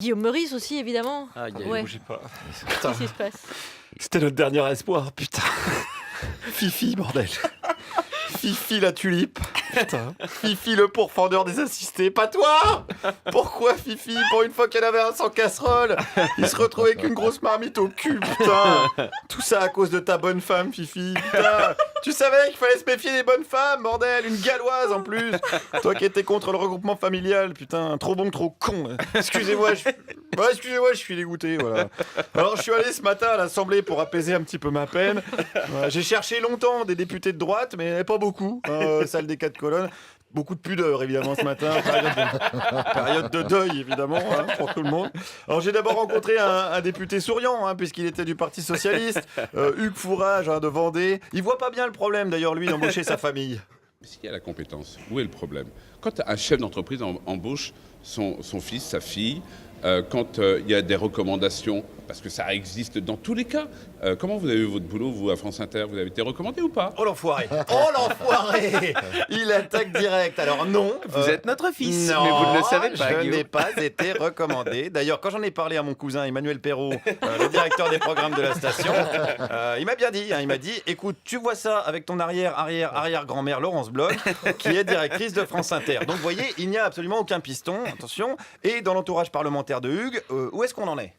Guillaume Meurice aussi, évidemment. Ah, Ouais. bougez pas. Qu'est-ce qui se passe? C'était notre dernier espoir, putain. Fifi, bordel. Fifi la tulipe. Putain. Fifi le pourfendeur des assistés. Pas toi. Pourquoi Fifi, pour une fois qu'elle avait un sans casserole, il se retrouvait avec une grosse marmite au cul, putain. Tout ça à cause de ta bonne femme, Fifi. Putain. Tu savais qu'il fallait se méfier des bonnes femmes, bordel. Une galloise en plus. Toi qui étais contre le regroupement familial, putain. Trop bon, trop con. Excusez-moi, je suis dégoûté, voilà. Alors je suis allé ce matin à l'Assemblée pour apaiser un petit peu ma peine. J'ai cherché longtemps des députés de droite, mais pas beaucoup. Salle des 4 colonnes. Beaucoup de pudeur, évidemment, ce matin. Période de deuil, évidemment, hein, pour tout le monde. Alors, j'ai d'abord rencontré un député souriant, hein, puisqu'il était du Parti Socialiste, Hugues Fourage, hein, de Vendée. Il voit pas bien le problème, d'ailleurs, lui, d'embaucher sa famille. S'il y a la compétence, où est le problème? Quand un chef d'entreprise embauche son fils, sa fille, quand il y a des recommandations, parce que ça existe dans tous les cas. Comment vous avez eu votre boulot, vous, à France Inter? Vous avez été recommandé ou pas? Oh l'enfoiré! Oh l'enfoiré! Il attaque direct. Alors non. Vous êtes notre fils, non, mais vous ne le savez pas, je Guillaume. n'ai pas été recommandé. D'ailleurs, quand j'en ai parlé à mon cousin Emmanuel Perrault, le directeur des programmes de la station, il m'a bien dit, hein, il m'a dit, écoute, tu vois ça avec ton arrière-grand-mère Laurence Bloch, qui est directrice de France Inter. Donc vous voyez, il n'y a absolument aucun piston, attention. Et dans l'entourage parlementaire de Hugues, où est-ce qu'on en est?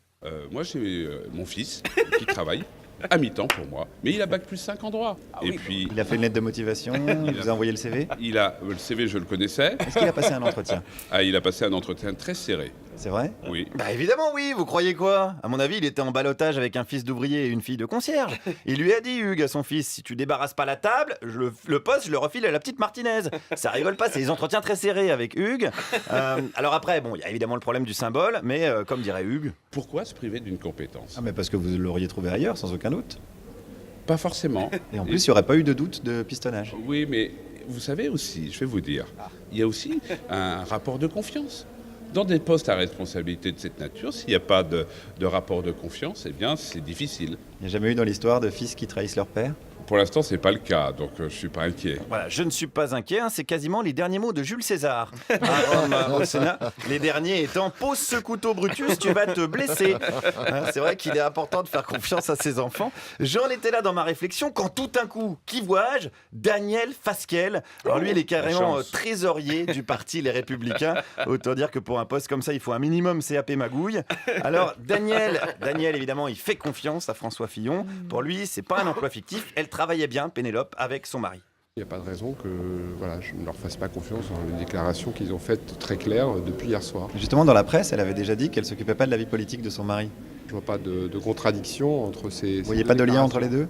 Moi, j'ai mon fils qui travaille à mi-temps pour moi, mais il a bac plus 5 en droit. Et puis, Il a fait une lettre de motivation, il vous a envoyé le CV. le CV, je le connaissais. Est-ce qu'il a passé un entretien? Il a passé un entretien très serré. C'est vrai? Oui. Bah évidemment oui, vous croyez quoi? À mon avis, il était en ballottage avec un fils d'ouvrier et une fille de concierge. Il lui a dit, Hugues, à son fils, si tu débarrasses pas la table, le poste, je le refile à la petite Martinez. Ça rigole pas, c'est des entretiens très serrés avec Hugues. Alors après, bon, il y a évidemment le problème du symbole, mais comme dirait Hugues... Pourquoi se priver d'une compétence? Ah, mais parce que vous l'auriez trouvé ailleurs, sans aucun doute. Pas forcément. Et en plus, il n'y aurait pas eu de doute de pistonnage. Oui, mais vous savez aussi, je vais vous dire, il y a aussi un rapport de confiance. Dans des postes à responsabilité de cette nature, s'il n'y a pas de rapport de confiance, eh bien, c'est difficile. Il n'y a jamais eu dans l'histoire de fils qui trahissent leur père? Pour l'instant, c'est pas le cas, donc je suis pas inquiet. Voilà, je ne suis pas inquiet, hein, c'est quasiment les derniers mots de Jules César. Au Sénat, les derniers étant « Pose ce couteau Brutus, tu vas te blesser ». C'est vrai qu'il est important de faire confiance à ses enfants. J'en étais là dans ma réflexion quand tout d'un coup, qui vois-je? Daniel Fasquelle. Alors lui, il est carrément trésorier du parti Les Républicains. Autant dire que pour un poste comme ça, il faut un minimum CAP magouille. Alors Daniel, évidemment, il fait confiance à François Fillon. Pour lui, c'est pas un emploi fictif. Elle travaillait bien, Pénélope, avec son mari. Il n'y a pas de raison que je ne leur fasse pas confiance dans les déclarations qu'ils ont faites très claires depuis hier soir. Justement, dans la presse, elle avait déjà dit qu'elle ne s'occupait pas de la vie politique de son mari. Je ne vois pas de contradiction entre ces... Vous voyez pas de lien entre les deux?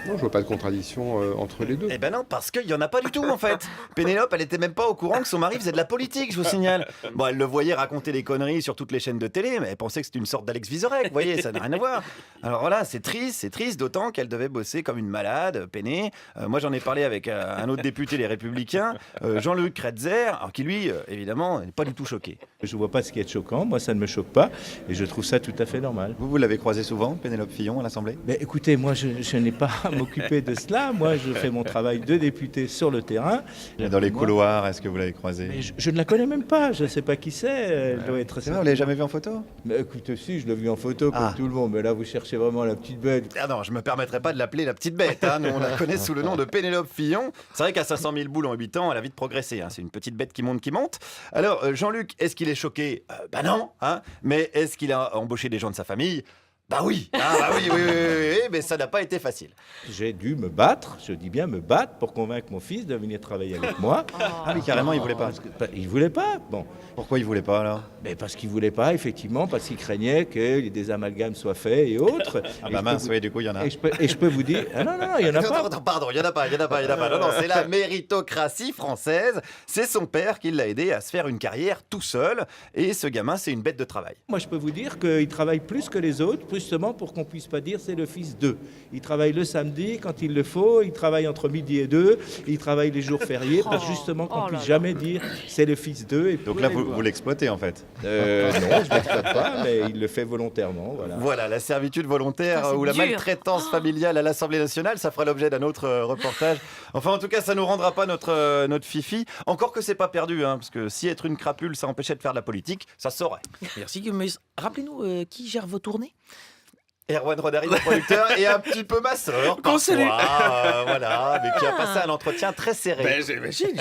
Non, je ne vois pas de contradiction entre les deux. Eh ben non, parce qu'il n'y en a pas du tout en fait. Pénélope, elle était même pas au courant que son mari faisait de la politique, je vous signale. Bon, elle le voyait raconter des conneries sur toutes les chaînes de télé, mais elle pensait que c'était une sorte d'Alex Vizorek, vous voyez, ça n'a rien à voir. Alors voilà, c'est triste, d'autant qu'elle devait bosser comme une malade, Péné. Moi j'en ai parlé avec un autre député Les Républicains, Jean-Luc Kretzer, alors qui lui, évidemment, n'est pas du tout choqué. Je ne vois pas ce qui est choquant, moi ça ne me choque pas, et je trouve ça tout à fait normal. Vous l'avez croisé souvent, Pénélope Fillon, à l'Assemblée? Mais écoutez, moi je n'ai pas à m'occuper de cela, moi je fais mon travail de député sur le terrain. Et dans les couloirs, est-ce que vous l'avez croisée? Mais je ne la connais même pas, je ne sais pas qui c'est, elle doit être... C'est vrai, vous l'avez jamais vue en photo? Mais écoutez, si, je l'ai vue en photo comme tout le monde, mais là vous cherchez vraiment la petite bête. Ah non, je me permettrai pas de l'appeler la petite bête, hein. Nous on la connaît sous le nom de Pénélope Fillon. C'est vrai qu'à 500 000 boules en 8 ans, elle a vite progressé, hein. C'est une petite bête qui monte. Alors Jean-Luc, est-ce qu'il est choqué? Bah non, hein. Mais est-ce qu'il a embauché des gens de sa famille? Bah oui, oui, mais ça n'a pas été facile. J'ai dû me battre, je dis bien me battre, pour convaincre mon fils de venir travailler avec moi. Ah oui, carrément, il voulait pas. Il voulait pas, bon. Pourquoi il voulait pas alors? Mais parce qu'il voulait pas, effectivement, parce qu'il craignait que des amalgames soient faits et autres. Ah bah mince, oui, du coup, il y en a. Et je peux vous dire... Ah non, il y en a pas. Pardon, il y en a pas. Non, c'est la méritocratie française. C'est son père qui l'a aidé à se faire une carrière tout seul. Et ce gamin, c'est une bête de travail. Moi, je peux vous dire qu'il travaille plus que les autres, justement pour qu'on puisse pas dire c'est le fils d'eux. Il travaille le samedi quand il le faut, il travaille entre midi et 2, il travaille les jours fériés pour justement qu'on puisse jamais dire c'est le fils d'eux. Et Donc là, vous l'exploitez en fait. non, je ne l'exploite pas, mais il le fait volontairement. Voilà. Voilà, la servitude volontaire Putain, c'est ou la dur. maltraitance familiale à l'Assemblée nationale, ça fera l'objet d'un autre reportage. Enfin, en tout cas, ça nous rendra pas notre Fifi. Encore que c'est pas perdu, hein, parce que si être une crapule, ça empêchait de faire de la politique, ça se saurait. Merci, mais rappelez-nous qui gère vos tournées. Erwan Rodari, le producteur, et un petit peu ma sœur, Qu'on salue. parfois, voilà, mais qui a passé un entretien très serré. J'imagine.